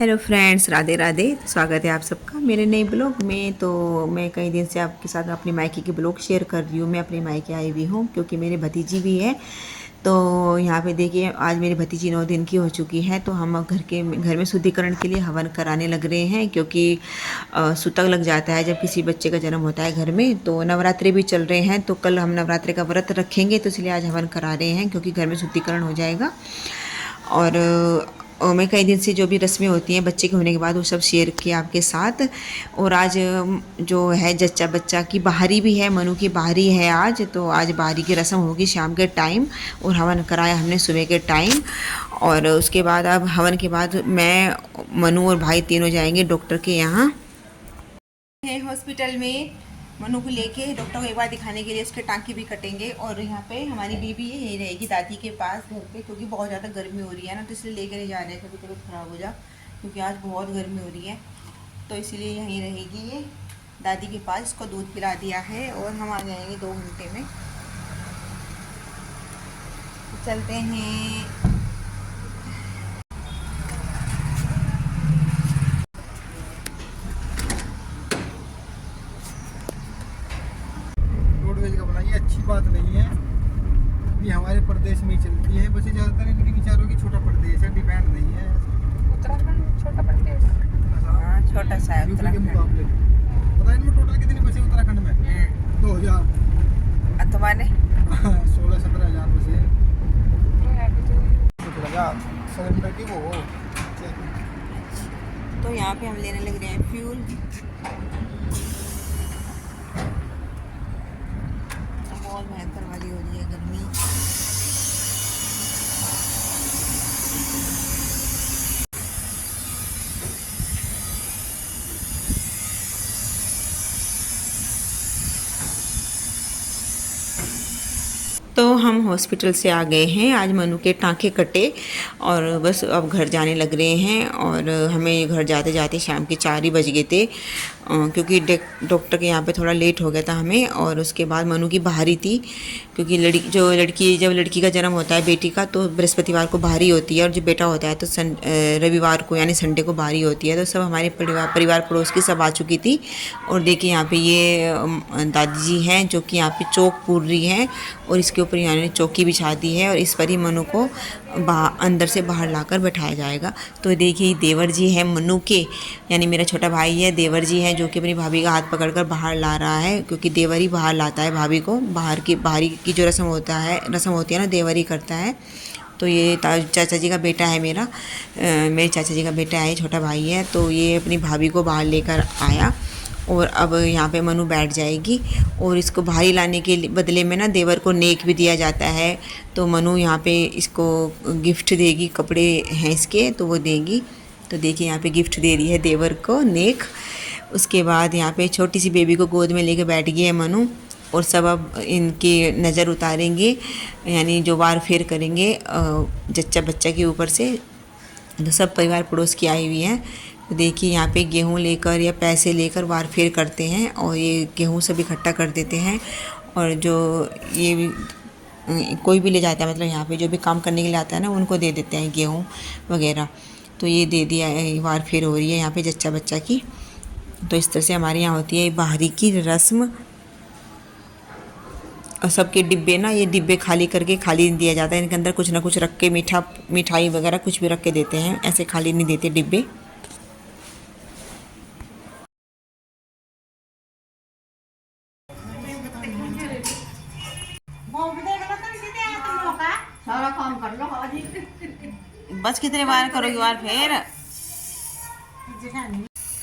Hello friends, Radhe Radhe. स्वागत है आप सबका मेरे नए ब्लॉग में। तो मैं कई दिन से आपके साथ अपनी मायके के ब्लॉग शेयर कर रही हूँ। मैं अपने मायके आई हुई हूँ क्योंकि मेरी भतीजी भी है। तो यहाँ पे देखिए, आज मेरी भतीजी 9 दिन की हो चुकी है। तो हम घर में शुद्धिकरण के लिए हवन कराने लग रहे हैं क्योंकि सूतक लग जाता है जब किसी बच्चे का जन्म होता है घर में। तो नवरात्रि भी चल रहे हैं, तो कल हम नवरात्रि का व्रत रखेंगे, तो इसलिए आज हवन करा रहे हैं क्योंकि घर में शुद्धिकरण हो जाएगा। और मैं कई दिन से जो भी रस्में होती हैं बच्चे के होने के बाद वो सब शेयर किया आपके साथ। और आज जो है जच्चा बच्चा की बाहरी भी है, मनु की बाहरी है आज। तो आज बाहरी की रस्म होगी शाम के टाइम, और हवन कराया हमने सुबह के टाइम। और उसके बाद अब हवन के बाद मैं, मनु और भाई तीनों जाएंगे डॉक्टर के यहाँ है हॉस्पिटल में। मनु को लेके डॉक्टर को एक बार दिखाने के लिए, उसके टाँके भी कटेंगे। और यहाँ पे हमारी बीबी यही रहेगी दादी के पास घर पे, क्योंकि बहुत ज़्यादा गर्मी हो रही है ना, तो इसलिए लेकर जा रहे हैं, कभी तबीयत ख़राब हो जा, क्योंकि आज बहुत गर्मी हो रही है। तो इसलिए यहीं रहेगी ये दादी के पास। इसको दूध पिला दिया है और हम आ जाएंगे 2 घंटे में। चलते हैं। रोडवेज का बनाइए, अच्छी बात नहीं है। ये हमारे प्रदेश में ही चलती है, बस ज़्यादातर इनके विचारों की छोटा प्रदेश है, डिपेंड नहीं है। उत्तराखंड छोटा प्रदेश, हाँ, छोटा सा है यूपी के उत्तराखंड। मुकाबले। पता है इनमें टोटल कितनी बसे उत्तराखंड में? 2000। तुम्हारे 16-17 हज़ार बसे। 17,000 सिलेंडर की वो। तो यहाँ पे हम लेने लग रहे हैं फ्यूल। बहुत भयंकर वाली हो रही है गर्मी। तो हम हॉस्पिटल से आ गए हैं। आज मनु के टाँके कटे और बस अब घर जाने लग रहे हैं। और हमें घर जाते जाते शाम के 4 ही बज गए थे, क्योंकि डॉक्टर के यहाँ पे थोड़ा लेट हो गया था हमें। और उसके बाद मनु की बाहरी थी, क्योंकि जब लड़की का जन्म होता है बेटी का, तो बृहस्पतिवार को बाहरी होती है, और जो बेटा होता है तो रविवार को यानी संडे को बाहरी होती है। तो सब हमारे परिवार पड़ोस की सब आ चुकी थी। और देखिए यहाँ पे ये दादी जी हैं जो कि यहाँ पे चौक पूर रही हैं, और इसके ऊपर यहाँ ने चौकी बिछा दी है, और इस पर ही मनु को अंदर से बाहर लाकर बैठाया जाएगा। तो देखिए देवर जी हैं मनु के, यानी मेरा छोटा भाई है, देवर जी हैं जो कि अपनी भाभी का हाथ पकड़कर बाहर ला रहा है, क्योंकि देवर ही बाहर लाता है भाभी को। बाहरी की जो रस्म होती है ना, देवर ही करता है। तो ये चाचा जी का बेटा है मेरे चाचा जी का बेटा है, छोटा भाई है। तो ये अपनी भाभी को बाहर लेकर आया, और अब यहाँ पे मनु बैठ जाएगी। और इसको भारी लाने के बदले में ना देवर को नेक भी दिया जाता है। तो मनु यहाँ पे इसको गिफ्ट देगी, कपड़े हैं इसके तो वो देगी। तो देखिए यहाँ पे गिफ्ट दे रही है देवर को नेक। उसके बाद यहाँ पे छोटी सी बेबी को गोद में लेके बैठ गई है मनु। और सब अब इनकी नज़र उतारेंगे, यानी जो वार फेर करेंगे जच्चा बच्चा के ऊपर से। तो सब परिवार पड़ोस की आई हुई हैं। तो देखिए यहाँ पे गेहूँ लेकर या पैसे लेकर वार फेर करते हैं, और ये गेहूँ सब इकट्ठा कर देते हैं। और जो ये भी कोई भी ले जाता है, मतलब यहाँ पे जो भी काम करने के लिए आता है ना, उनको दे देते हैं गेहूँ वगैरह। तो ये दे दिया है, वार फेर हो रही है यहाँ पे जच्चा बच्चा की। तो इस तरह से हमारे यहाँ होती है बाहरी की रस्म। और सबके डिब्बे ना, ये डिब्बे खाली करके खाली दिया जाता है, इनके अंदर कुछ ना कुछ रख के मिठाई वगैरह कुछ भी रख के देते हैं, ऐसे खाली नहीं देते डिब्बे। सारा काम कर लो आज ही। बस कितने बार करोगे वार फेर?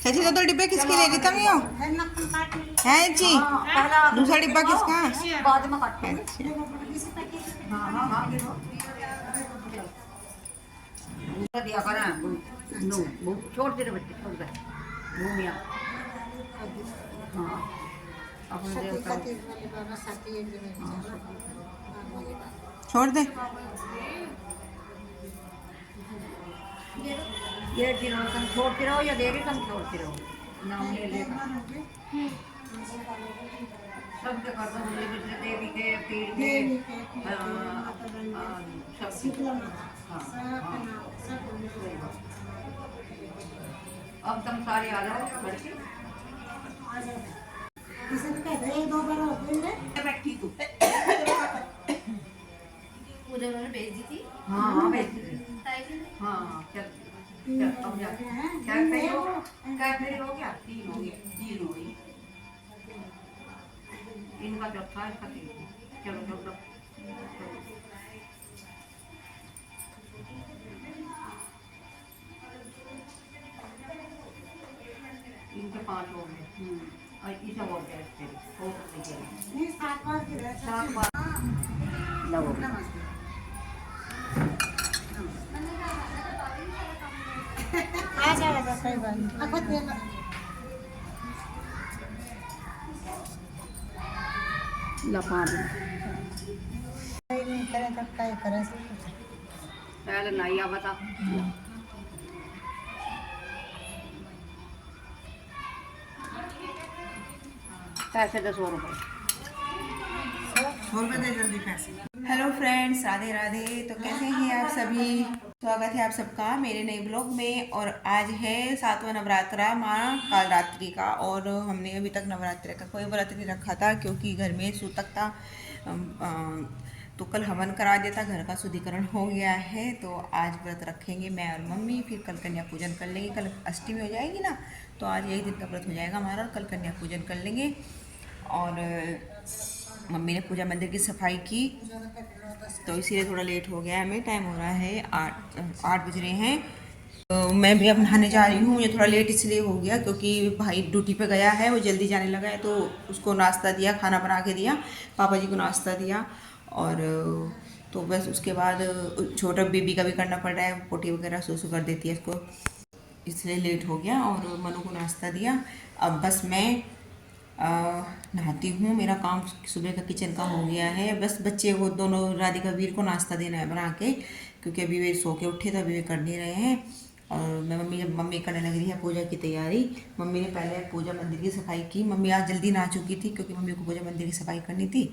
चाची तो डिब्बे किसके ले रही तुम यो है जी? दूसरा डिब्बा किसका? बाद में काटते हैं। अच्छा। हाँ दिया करा नो वो छोड़ दे बच्चे, छोड़ दे भूमिया। हाँ अपने देवता छोड़ दे। ये दिनों तुम छोड़ते रहो या देरी तुम छोड़ते रहो, नाम ले लेगा सब के करता हूँ। देवी के पीर के सब। हाँ हाँ अब तुम सारे आ जाओ लड़के। बैठी तू। उधर उन्होंने भेज दी थी। हाँ हाँ भेज दे। ताई जी ने। हाँ चल चल अब जा। क्या फेरी हो गया? 3 हो गया, 3 हो गई। इनका चौथा इसका 3। चलो चलो इनके 5 हो गए। और इसे हो गया इससे हो गया 7 बार लो। आ जाएगा कोई बात नहीं। खुद देना लपा दे नहीं करे तब क्या करे। पहले नाइया बता। पैसे 10 रुपये। 100 रुपये दे जल्दी पैसे। Hello friends, Radhe Radhe. तो कैसे हैं आप सभी? स्वागत है आप सबका मेरे नए ब्लॉग में। और आज है 7वां नवरात्रा माँ कालरात्रि का, और हमने अभी तक नवरात्रि का कोई व्रत नहीं रखा था क्योंकि घर में सूतक था। तो कल हवन करा दिया था, घर का शुद्धिकरण हो गया है। तो आज व्रत रखेंगे मैं और मम्मी, फिर कल कन्या पूजन कर लेंगे। कल अष्टमी हो जाएगी ना, तो आज एक दिन का व्रत हो जाएगा हमारा और कल कन्या पूजन कर लेंगे। और मम्मी ने पूजा मंदिर की सफाई की, तो इसीलिए थोड़ा लेट हो गया है हमें। टाइम हो रहा है 8 बज रहे हैं। तो मैं भी अब नहाने जा रही हूँ। मुझे थोड़ा लेट इसलिए हो गया क्योंकि भाई ड्यूटी पे गया है, वो जल्दी जाने लगा है। तो उसको नाश्ता दिया, खाना बना के दिया, पापा जी को नाश्ता दिया। और तो बस उसके बाद छोटा बेबी का भी करना पड़ रहा है, पोटी वगैरह सो कर देती है इसको, इसलिए लेट हो गया। और मनु को नाश्ता दिया। अब बस मैं नहाती हूँ। मेरा काम सुबह का किचन का हो गया है। बस बच्चे वो दोनों राधिका वीर को नाश्ता देना है बना के, क्योंकि अभी वे सो के उठे तो अभी वे कर नहीं रहे हैं। और मैं मम्मी करने लग रही है पूजा की तैयारी। मम्मी ने पहले पूजा मंदिर की सफाई की। मम्मी आज जल्दी नहा चुकी थी क्योंकि मम्मी को पूजा मंदिर की सफाई करनी थी,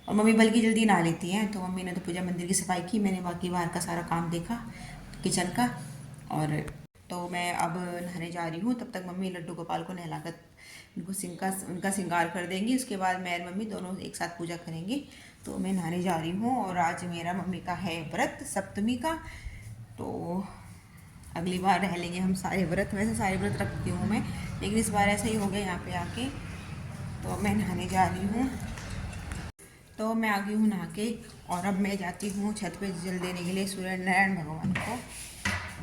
और मम्मी बल्कि जल्दी नहा लेती हैं। तो मम्मी ने तो पूजा मंदिर की सफाई की, मैंने बाकी बाहर का सारा काम देखा किचन का। और तो मैं अब नहाने जा रही हूँ। तब तक मम्मी लड्डू गोपाल को नहलाकर उनका श्रृंगार कर देंगी। उसके बाद मैं और मम्मी दोनों एक साथ पूजा करेंगे। तो मैं नहाने जा रही हूँ। और आज मेरा मम्मी का है व्रत सप्तमी का, तो अगली बार रह लेंगे हम सारे व्रत। वैसे सारे व्रत रखती हूँ मैं, लेकिन इस बार ऐसा ही हो गया यहाँ पे आके। तो मैं नहाने जा रही हूँ। तो मैं आ गई हूँ नहा के, और अब मैं जाती हूँ छत पे जल देने के लिए सूर्य नारायण भगवान को।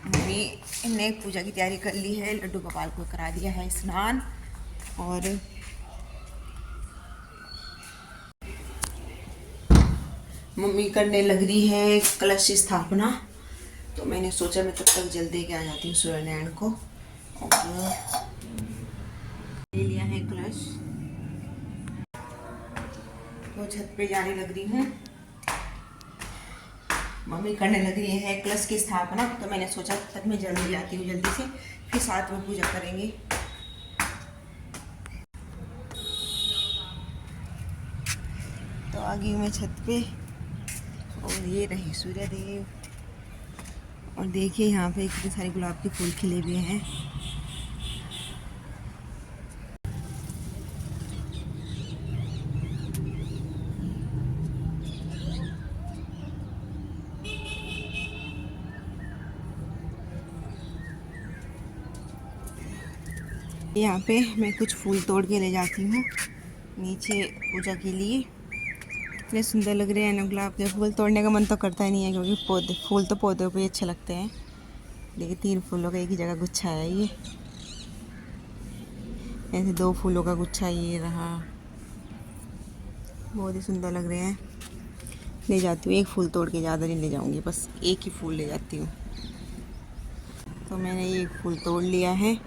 मम्मी ने पूजा की तैयारी कर ली है, लड्डू गोपाल को करा दिया है स्नान। और मम्मी करने लग रही है कलश की स्थापना। तो मैंने सोचा मैं तब तक जल दे के आ जाती हूँ सूर्य नारायण को। और ले लिया है कलश, तो छत पे जाने लग रही हूँ। मम्मी करने लग रही है कलश की स्थापना, तो मैंने सोचा तब मैं जल्दी जाती हूँ जल्दी से, फिर साथ में पूजा करेंगे। तो आ गई हूँ मैं छत पे, और ये रहे सूर्य देव। और देखिए यहाँ पे कितने सारे गुलाब के फूल खिले हुए हैं। यहाँ पे मैं कुछ फूल तोड़ के ले जाती हूँ नीचे पूजा के लिए। कितने सुंदर लग रहे हैं ना गुलाब के फूल। तोड़ने का मन तो करता ही नहीं है क्योंकि फूल तो पौधों पे ही अच्छे लगते हैं। देखिए 3 फूलों का एक ही जगह गुच्छा है। ये ऐसे 2 फूलों का गुच्छा ये रहा, बहुत ही सुंदर लग रहे हैं। ले जाती हूँ, एक फूल तोड़ के, ज़्यादा नहीं ले जाऊँगी, बस एक ही फूल ले जाती हूँ। तो मैंने ये एक फूल तोड़ लिया है।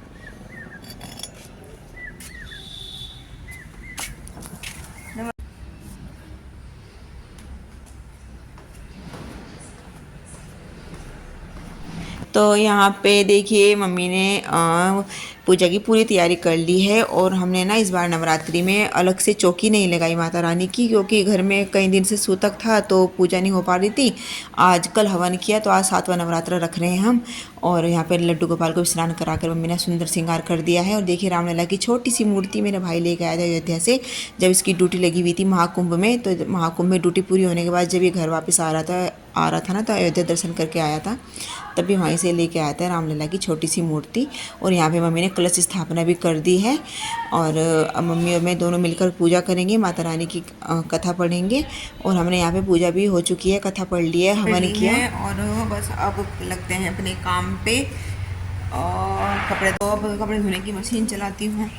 तो यहाँ पे देखिए मम्मी ने पूजा की पूरी तैयारी कर ली है। और हमने ना इस बार नवरात्रि में अलग से चौकी नहीं लगाई माता रानी की, क्योंकि घर में कई दिन से सूतक था तो पूजा नहीं हो पा रही थी। आज कल हवन किया तो आज 7वां नवरात्र रख रहे हैं हम। और यहाँ पे लड्डू गोपाल को स्नान कराकर मम्मी ने सुंदर श्रृंगार कर दिया है। और देखिए रामलला की छोटी सी मूर्ति मेरा भाई लेके आया था अयोध्या से, जब इसकी ड्यूटी लगी हुई थी महाकुंभ में। तो महाकुंभ में ड्यूटी पूरी होने के बाद जब ये घर वापस आ रहा था ना, तो अयोध्या दर्शन करके आया था, तभी वहीं से लेके आया था रामलला की छोटी सी मूर्ति। और यहाँ पे मम्मी ने कलश स्थापना भी कर दी है। और अब मम्मी और मैं दोनों मिलकर पूजा करेंगे, माता रानी की कथा पढ़ेंगे। और हमने यहाँ पे पूजा भी हो चुकी है, कथा पढ़ ली है, हवन किया है। और बस अब लगते हैं अपने काम पे। और कपड़े धोने की मशीन चलाती हूँ,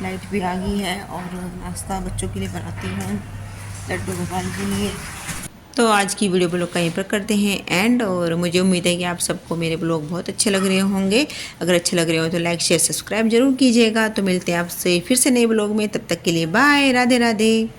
लाइट भी आ गई है। और नाश्ता बच्चों के लिए बनाती हूँ, लड्डू गोपाल के लिए। तो आज की वीडियो ब्लॉग कहीं पर करते हैं एंड। और मुझे उम्मीद है कि आप सबको मेरे ब्लॉग बहुत अच्छे लग रहे होंगे। अगर अच्छे लग रहे हो तो लाइक शेयर सब्सक्राइब जरूर कीजिएगा। तो मिलते हैं आपसे फिर से नए ब्लॉग में, तब तक के लिए बाय, राधे राधे।